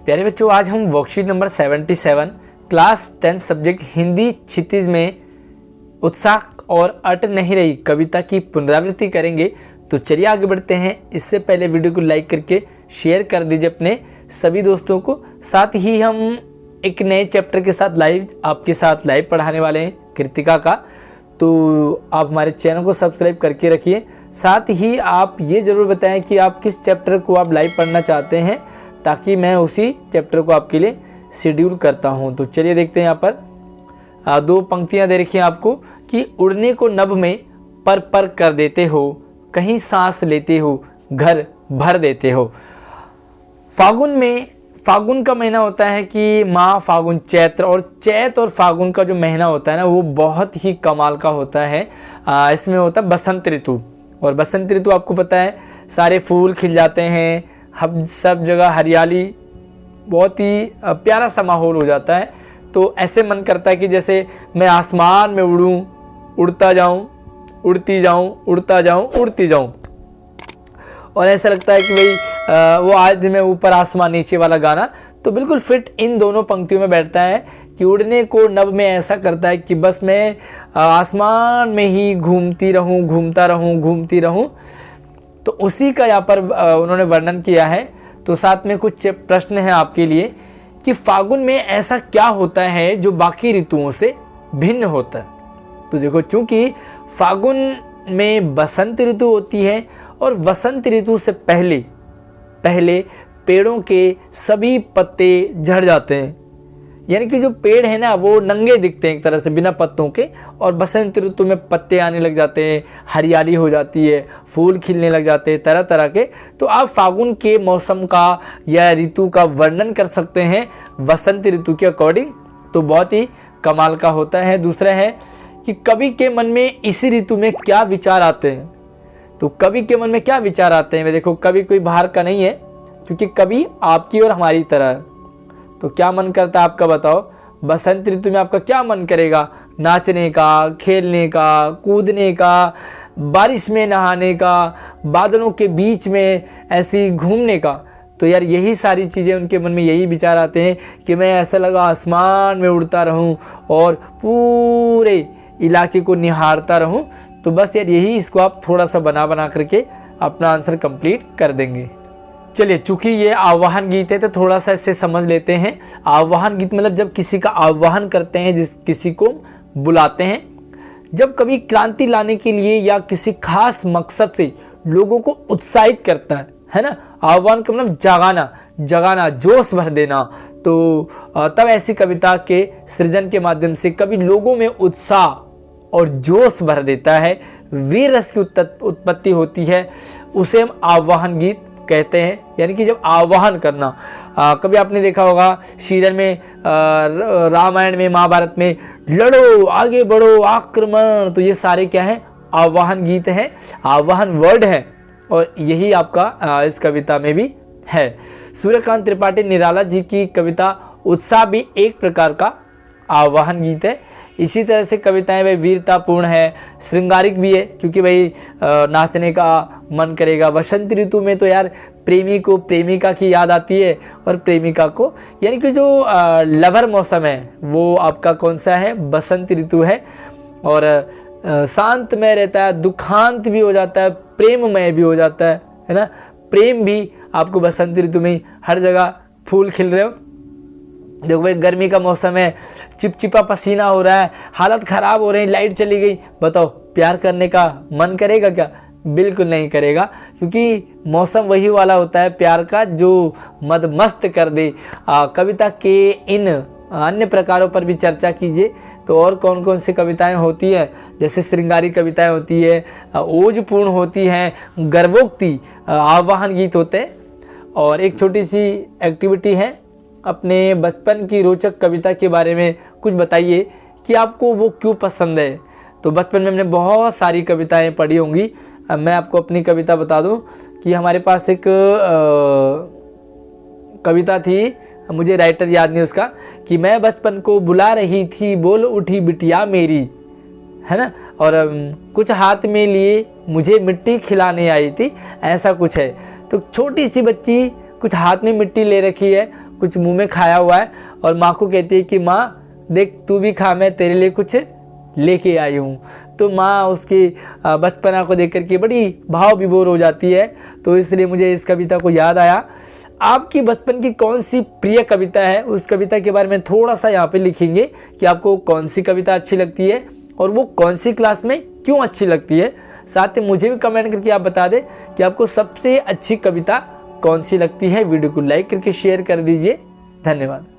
प्यारे बच्चों, आज हम worksheet number 77 class 10 subject Hindi Kshitij में उत्साह और अट नहीं रही कविता की पुनरावृत्ति करेंगे। तो चलिए आगे बढ़ते हैं। इससे पहले वीडियो को लाइक करके शेयर कर दीजिए अपने सभी दोस्तों को। साथ ही हम एक नए चैप्टर के साथ आपके साथ लाइव पढ़ाने वाले हैं कृतिका का, तो आप हमारे चैनल को सब्सक्राइब करके रखिए। साथ ही आप ये ज़रूर बताएं कि आप किस चैप्टर को आप लाइव पढ़ना चाहते हैं, ताकि मैं उसी चैप्टर को आपके लिए शेड्यूल करता हूं। तो चलिए देखते हैं। यहाँ पर दो पंक्तियां दे रखी हैं आपको कि उड़ने को नभ में पर कर देते हो, कहीं सांस लेते हो, घर भर देते हो। फागुन का महीना होता है कि माह फागुन चैत्र, और चैत और फागुन का जो महीना होता है ना, वो बहुत ही कमाल का होता है। इसमें होता है बसंत ऋतु, और बसंत ऋतु आपको पता है सारे फूल खिल जाते हैं, हम सब जगह हरियाली, बहुत ही प्यारा सा माहौल हो जाता है। तो ऐसे मन करता है कि जैसे मैं आसमान में उड़ूं, उड़ता जाऊं, उड़ती जाऊं, उड़ता जाऊं, उड़ती जाऊं। और ऐसा लगता है कि भाई वो आज में ऊपर आसमान नीचे वाला गाना तो बिल्कुल फिट इन दोनों पंक्तियों में बैठता है कि उड़ने को नभ में ऐसा करता है कि बस मैं आसमान में ही घूमती रहूं, घूमता रहूं, घूमती रहूं। तो उसी का यहाँ पर उन्होंने वर्णन किया है। तो साथ में कुछ प्रश्न हैं आपके लिए कि फागुन में ऐसा क्या होता है जो बाकी ऋतुओं से भिन्न होता है। तो देखो, चूंकि फागुन में बसंत ऋतु होती है और बसंत ऋतु से पहले पेड़ों के सभी पत्ते झड़ जाते हैं, यानी कि जो पेड़ है ना वो नंगे दिखते हैं एक तरह से बिना पत्तों के। और बसंत ऋतु में पत्ते आने लग जाते हैं, हरियाली हो जाती है, फूल खिलने लग जाते हैं तरह तरह के। तो आप फागुन के मौसम का या ऋतु का वर्णन कर सकते हैं बसंत ऋतु के अकॉर्डिंग, तो बहुत ही कमाल का होता है। दूसरा है कि कवि के मन में इसी ऋतु में क्या विचार आते हैं। तो कवि के मन में क्या विचार आते हैं, देखो कवि कोई बाहर का नहीं है, क्योंकि कवि आपकी और हमारी तरह है। तो क्या मन करता है आपका, बताओ। बसंत ऋतु में आपका क्या मन करेगा? नाचने का, खेलने का, कूदने का, बारिश में नहाने का, बादलों के बीच में ऐसी घूमने का। तो यार यही सारी चीज़ें उनके मन में यही विचार आते हैं कि मैं ऐसा लगा आसमान में उड़ता रहूं और पूरे इलाके को निहारता रहूं। तो बस यार यही, इसको आप थोड़ा सा बना करके अपना आंसर कंप्लीट कर देंगे। चलिए, चूंकि ये आह्वान गीत है तो थोड़ा सा इससे समझ लेते हैं। आह्वान गीत मतलब जब किसी का आह्वान करते हैं, किसी को बुलाते हैं, जब कभी क्रांति लाने के लिए या किसी खास मकसद से लोगों को उत्साहित करता है ना। आह्वान का मतलब जगाना, जोश भर देना। तो तब ऐसी कविता के सृजन के माध्यम से कभी लोगों में उत्साह और जोश भर देता है, वीर रस की उत्पत्ति होती है, उसे हम आह्वान गीत कहते हैं। यानी कि जब आह्वान करना, कभी आपने देखा होगा सीरियल में, रामायण में, महाभारत में, लड़ो, आगे बढ़ो, आक्रमण। तो ये सारे क्या है? आह्वान गीत हैं, आह्वान वर्ड है, और यही आपका इस कविता में भी है। सूर्यकांत त्रिपाठी निराला जी की कविता उत्साह भी एक प्रकार का आह्वान गीत है। इसी तरह से कविताएं भाई वीरतापूर्ण है, श्रृंगारिक भी है, क्योंकि भाई नाचने का मन करेगा। बसंत ऋतु में तो यार प्रेमी को प्रेमिका की याद आती है, और प्रेमिका को, यानी कि जो लवर मौसम है वो आपका कौन सा है? बसंत ऋतु है। और शांतमय रहता है, दुखांत भी हो जाता है, प्रेममय भी हो जाता है ना। प्रेम भी आपको बसंत ऋतु में हर जगह फूल खिल रहे हो। देखो भाई, गर्मी का मौसम है, चिपचिपा पसीना हो रहा है, हालत ख़राब हो रही है, लाइट चली गई, बताओ प्यार करने का मन करेगा क्या? बिल्कुल नहीं करेगा, क्योंकि मौसम वही वाला होता है प्यार का जो मदमस्त कर दे। कविता के इन अन्य प्रकारों पर भी चर्चा कीजिए। तो और कौन कौन सी कविताएं होती हैं? जैसे श्रृंगारी कविताएं होती है, ओजपूर्ण होती हैं, गर्वोक्ति आह्वान गीत होते हैं। और एक छोटी सी एक्टिविटी है, अपने बचपन की रोचक कविता के बारे में कुछ बताइए कि आपको वो क्यों पसंद है। तो बचपन में हमने बहुत सारी कविताएं पढ़ी होंगी। अब मैं आपको अपनी कविता बता दूं कि हमारे पास एक कविता थी, मुझे राइटर याद नहीं उसका, कि मैं बचपन को बुला रही थी, बोल उठी बिटिया मेरी, है ना। और कुछ हाथ में लिए मुझे मिट्टी खिलाने आई थी, ऐसा कुछ है। तो छोटी सी बच्ची कुछ हाथ में मिट्टी ले रखी है, कुछ मुंह में खाया हुआ है और माँ को कहती है कि माँ देख तू भी खा, मैं तेरे लिए कुछ लेके आई हूँ। तो माँ उसकी बचपना को देख करके बड़ी भाव विभोर हो जाती है। तो इसलिए मुझे इस कविता को याद आया। आपकी बचपन की कौन सी प्रिय कविता है, उस कविता के बारे में थोड़ा सा यहाँ पे लिखेंगे कि आपको कौन सी कविता अच्छी लगती है और वो कौन सी क्लास में क्यों अच्छी लगती है। साथ ही मुझे भी कमेंट करके आप बता दें कि आपको सबसे अच्छी कविता कौन सी लगती है। वीडियो को लाइक करके शेयर कर दीजिए। धन्यवाद।